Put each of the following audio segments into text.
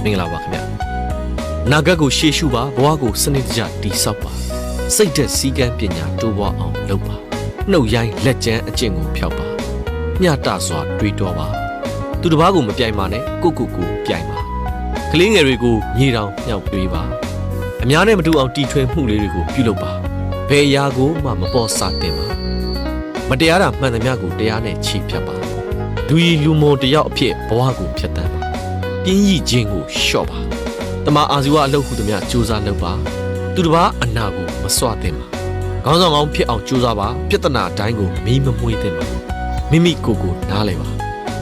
မင်္ဂလာပါခင်ဗျနာဂတ်ကိုရှေ့ရှုပါဘဝကိုစနစ်တကျတိဆောက်ပါစိတ်သက်စည်းကမ်းပညာတိုးပွားအောင်လုပ်ပါနှုတ်ရိုင်းလက်ကျန်းအကျင့်ကိုဖျောက်ပါမျှတစွာတွေးတောပါသူတစ်ပါးကိုမပြိုင်ပါနဲ့ကိုပြိုင်ပါကလေးငယ်တွေကိုမြေတောင်မြောက်ပေးပါအများနဲ့မတူအောင်တီထွင်မှုလေးတွေကိုပြုလုပ်ပါဘယ်အရာကိုမှမပေါ်စတင်ပါမတရားတာမှန်သမျှကိုတရားနဲ့ချီဖြတ်ပါဒူရီလူမွန်တယောက်အဖြစ်ဘဝကိုဖျက်ဆီးပါပြင်းရည်ခြင်းကိုလျှော့ပါတမအာဇီဝအလုပ်ဟုသမျှစူးစမ်းလုပ်ပါသူတစ်ပါးအနာကိုမစွသင့်ပါခေါင်းဆောင်ကောင်းဖြစ်အောင်စူးစမ်းပါပြဿနာတိုင်းကိုမီးမမွှေးသင့်ပါမိမိကိုယ်နားလည်ပါ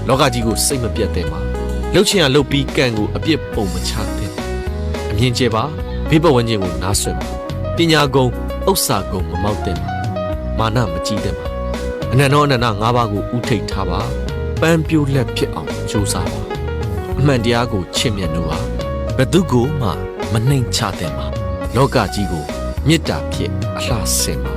လောကကြီးကိုစိတ်မပြတ်သင့်ပါလှုပ်ချင်ရလှုပ်ပြီးကံကိုအပြစ်ပုံမချသင့်အမြင်ကျပါဘေးပတ်ဝန်းကျင်ကိုနားဆွင့်ပါပညာကုံဥစ္စာကုံမမောက်သင့်ပါမာနမကြီးသင့်ပါအနန္တောအနန္တ၅ပါးကိုဥထိတ်ထားပါပန်းပြိုးလက်ဖြစ်အောင်စူးစမ်းပါအမှန်တရားကိုချစ်မြတ်လို့ပါဘယ်သူကိုမှမနှိမ်ချသင့်ပါလောကကြီးကိုမေတ္တာဖြင့်အလှဆင်ပါ